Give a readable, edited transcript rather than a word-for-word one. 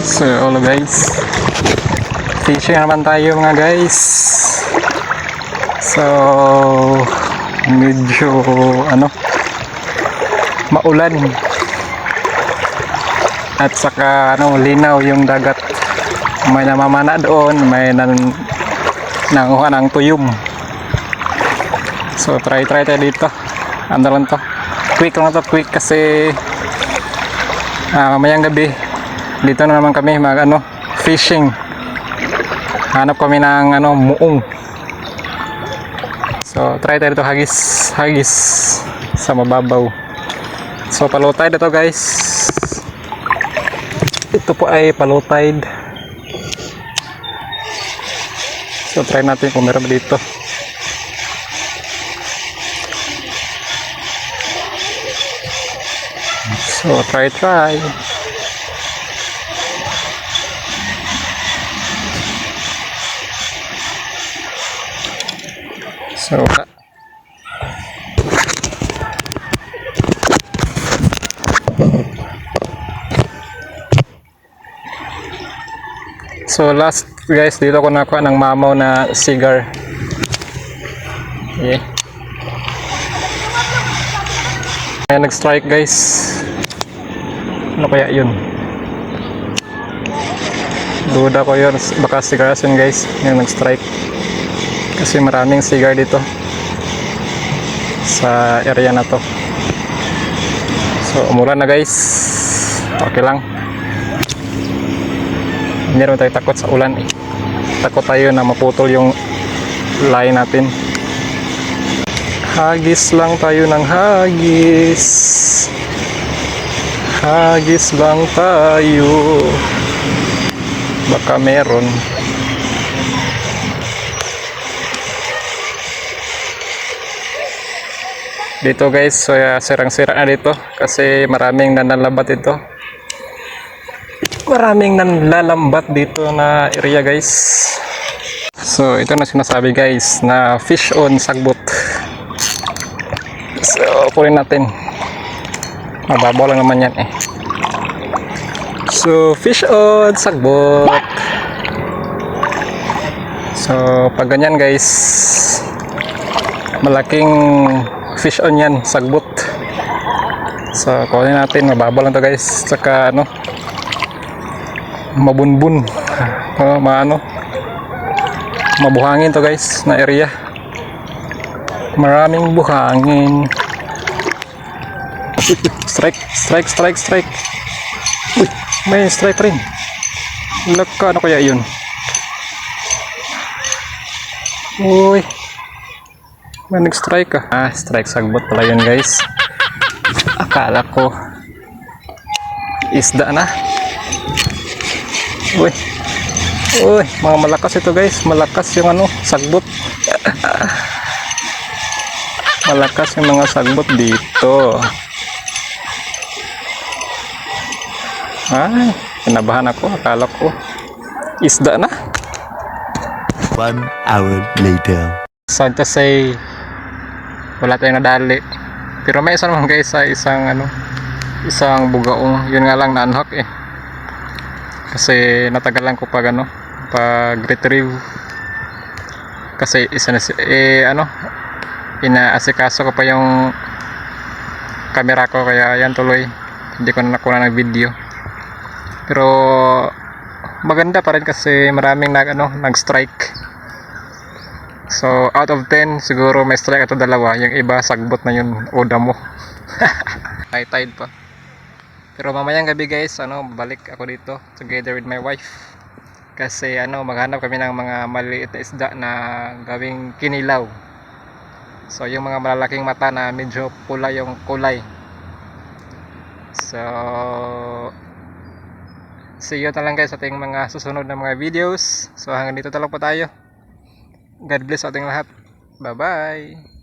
So hello guys, fishing naman tayo mga guys. So medyo maulan at saka linaw yung dagat. May namamana doon, may nanguha ng tuyom. So try tayo dito. Ano lang to, quick kasi mamayang gabi dito na naman kami mag fishing. Hanap kami ng muong. So try tayo dito, hagis sa mababaw. So palutay dito guys. Ito po ay palutay. So try natin kung meron dito. So try. So last guys, dito ko nakuha ng mamaw na cigar. Yeah. May nag-strike guys. Ano kaya yun? Duda ko yun, baka cigar yun guys, yung nag-strike. Kasi maraming cigar dito sa area na to. So umulan na guys, okay lang. Hindi naman tayo takot sa ulan eh. Takot tayo na maputol yung line natin. Hagis lang tayo ng hagis. Hagis lang tayo. Baka meron. Dito guys, so sirang-sira na dito kasi maraming nanlalabat dito. Maraming nanlalambat dito na area guys. So ito na sinasabi guys na fish on sagbot. So kunin natin. Mababaw lang naman yan eh. So fish on sagbot. So pag ganyan guys, malaking fish on yan, sagbot. So kunin natin, mababaw lang to guys. Saka mabunbun, mabuhangin to guys na area. Maraming buhangin. Strike. Uy, may strike rin. Laka, ano kaya yun? Uy, may nag-strike ah. Strike sagbot pala yun guys. Akala ko isda na. Uy, mga malakas ito guys. Malakas yung sagbot. Malakas yung mga sagbot dito. Ay, kinabahan ako. Akala ko isda na. 1 hour later. Sad to say, wala tayong nadali. Pero may isa naman guys sa isang bugaong. Yun nga lang na-unhook eh. Kasi natagalan ko pag retrieve. Kasi inaasikaso ko pa yung camera ko, kaya yan tuloy hindi ko na nakuha ng video. Pero maganda pa rin kasi maraming nag-strike. So out of 10 siguro may strike ito dalawa, yung iba sagbot na yun o damo. High tide pa. Pero mamayang gabi guys, balik ako dito together with my wife. Kasi maghanap kami ng mga maliit na isda na gawing kinilaw. So yung mga malalaking mata na medyo pula yung kulay. So see you na lang guys sa ating mga susunod na mga videos. So hanggang dito lang po tayo. God bless sa ating lahat. Bye bye.